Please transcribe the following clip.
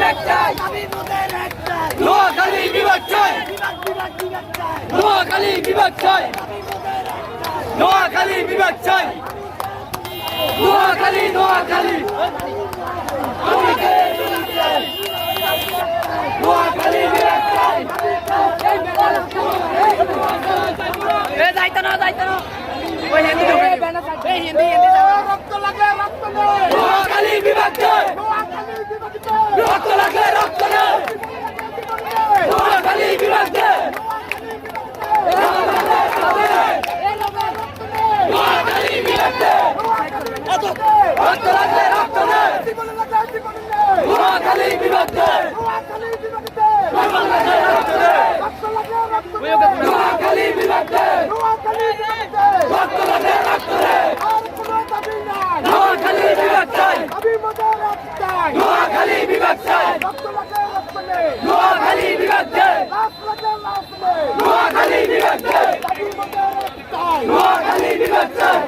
একটাই দাবি মোদের একটাই নোয়াখালী বিভাগ চাই বিভাগ চাই নোয়াখালী বিভাগ চাই দাবি মোদের একটাই নোয়াখালী বিভাগ চাই নোয়াখালী নোয়াখালী নোয়াখালী বিভাগ চাই যাইতো না ওই হিন্দি এই হিন্দি রক্ত লাগে রক্ত নেই নোয়াখালী বিভাগ চাই রক্ত লাগলে রক্ত নেই নোয়াখালী বিভাগ চাই নোয়াখালী বিভাগ চাই রক্ত লাগলে রক্ত নেই নোয়াখালী বিভাগ চাই নোয়াখালী বিভাগ চাই রক্ত লাগলে রক্ত নেই নোয়াখালী বিভাগ চাই নোয়াখালী বিভাগ চাই নোয়াখালী বিভাগ চাই নোয়াখালী বিভাগ চাই নোয়াখালী বিভাগ চাই